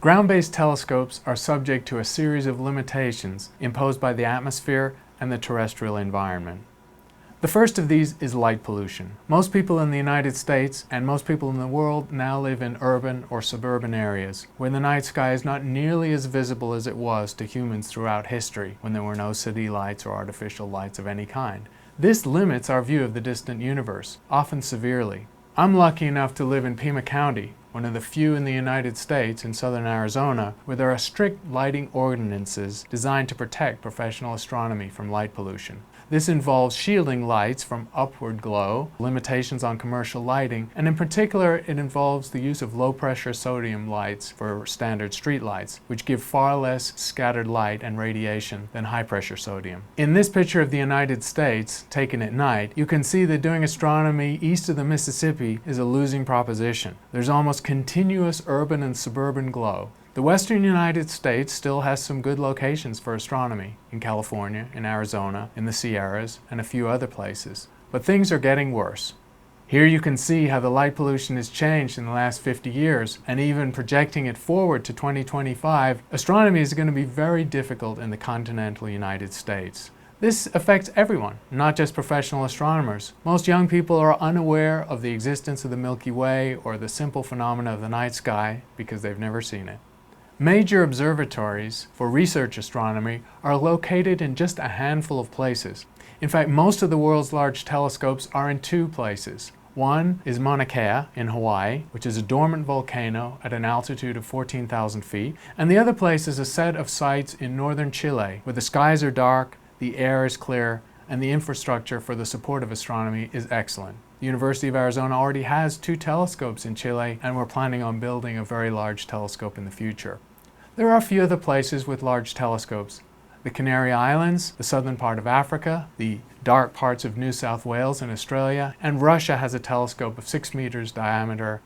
Ground-based telescopes are subject to a series of limitations imposed by the atmosphere and the terrestrial environment. The first of these is light pollution. Most people in the United States and most people in the world now live in urban or suburban areas where the night sky is not nearly as visible as it was to humans throughout history when there were no city lights or artificial lights of any kind. This limits our view of the distant universe, often severely. I'm lucky enough to live in Pima County, one of the few in the United States in southern Arizona where there are strict lighting ordinances designed to protect professional astronomy from light pollution. This involves shielding lights from upward glow, limitations on commercial lighting, and in particular it involves the use of low-pressure sodium lights for standard street lights, which give far less scattered light and radiation than high-pressure sodium. In this picture of the United States, taken at night, you can see that doing astronomy east of the Mississippi is a losing proposition. There's almost continuous urban and suburban glow. The western United States still has some good locations for astronomy, in California, in Arizona, in the Sierras, and a few other places. But things are getting worse. Here you can see how the light pollution has changed in the last 50 years, and even projecting it forward to 2025, astronomy is going to be very difficult in the continental United States. This affects everyone, not just professional astronomers. Most young people are unaware of the existence of the Milky Way or the simple phenomena of the night sky because they've never seen it. Major observatories for research astronomy are located in just a handful of places. In fact, most of the world's large telescopes are in two places. One is Mauna Kea in Hawaii, which is a dormant volcano at an altitude of 14,000 feet, and the other place is a set of sites in northern Chile where the skies are dark, the air is clear, and the infrastructure for the support of astronomy is excellent. The University of Arizona already has 2 telescopes in Chile, and we're planning on building a very large telescope in the future. There are a few other places with large telescopes. The Canary Islands, the southern part of Africa, the dark parts of New South Wales and Australia, and Russia has a telescope of 6 meters diameter.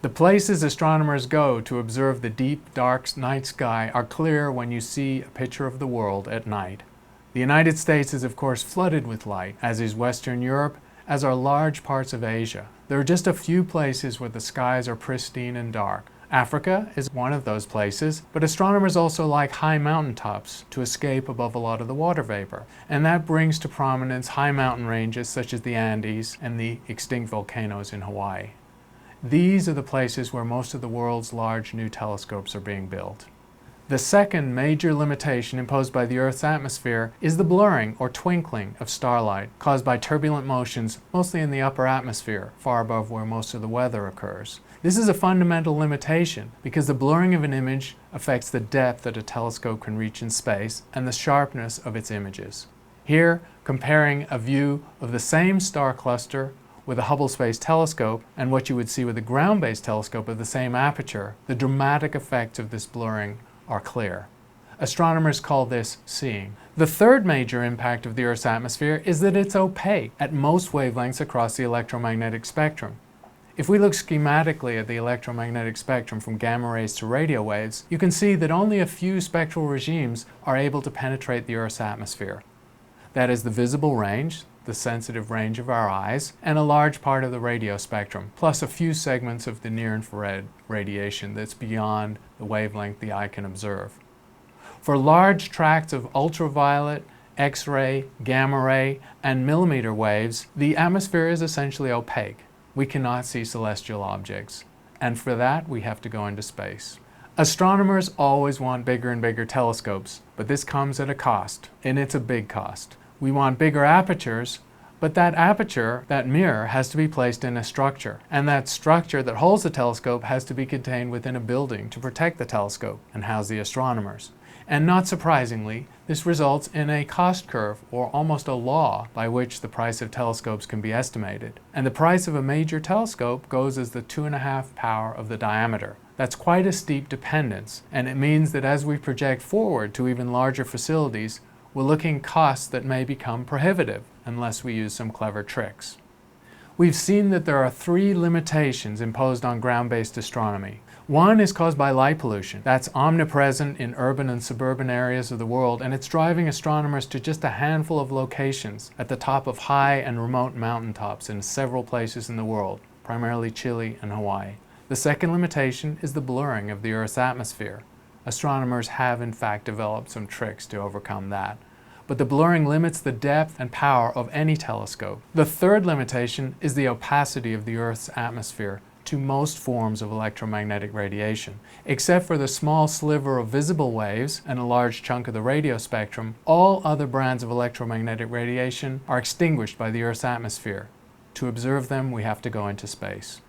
The places astronomers go to observe the deep, dark night sky are clear when you see a picture of the world at night. The United States is of course flooded with light, as is Western Europe, as are large parts of Asia. There are just a few places where the skies are pristine and dark. Africa is one of those places, but astronomers also like high mountaintops to escape above a lot of the water vapor. And that brings to prominence high mountain ranges such as the Andes and the extinct volcanoes in Hawaii. These are the places where most of the world's large new telescopes are being built. The second major limitation imposed by the Earth's atmosphere is the blurring or twinkling of starlight caused by turbulent motions, mostly in the upper atmosphere, far above where most of the weather occurs. This is a fundamental limitation because the blurring of an image affects the depth that a telescope can reach in space and the sharpness of its images. Here, comparing a view of the same star cluster with a Hubble Space Telescope and what you would see with a ground-based telescope of the same aperture, the dramatic effects of this blurring are clear. Astronomers call this seeing. The third major impact of the Earth's atmosphere is that it's opaque at most wavelengths across the electromagnetic spectrum. If we look schematically at the electromagnetic spectrum from gamma rays to radio waves, you can see that only a few spectral regimes are able to penetrate the Earth's atmosphere. That is the visible range, the sensitive range of our eyes, and a large part of the radio spectrum, plus a few segments of the near-infrared radiation that's beyond the wavelength the eye can observe. For large tracts of ultraviolet, X-ray, gamma ray, and millimeter waves, the atmosphere is essentially opaque. We cannot see celestial objects, and for that we have to go into space. Astronomers always want bigger and bigger telescopes, but this comes at a cost, and it's a big cost. We want bigger apertures, but that aperture, that mirror, has to be placed in a structure, and that structure that holds the telescope has to be contained within a building to protect the telescope and house the astronomers. And not surprisingly, this results in a cost curve, or almost a law, by which the price of telescopes can be estimated. And the price of a major telescope goes as the 2.5 power of the diameter. That's quite a steep dependence, and it means that as we project forward to even larger facilities, we're looking at costs that may become prohibitive unless we use some clever tricks. We've seen that there are 3 limitations imposed on ground-based astronomy. One is caused by light pollution. That's omnipresent in urban and suburban areas of the world, and it's driving astronomers to just a handful of locations at the top of high and remote mountaintops in several places in the world, primarily Chile and Hawaii. The second limitation is the blurring of the Earth's atmosphere. Astronomers have in fact developed some tricks to overcome that, but the blurring limits the depth and power of any telescope. The third limitation is the opacity of the Earth's atmosphere to most forms of electromagnetic radiation. Except for the small sliver of visible waves and a large chunk of the radio spectrum, all other bands of electromagnetic radiation are extinguished by the Earth's atmosphere. To observe them, we have to go into space.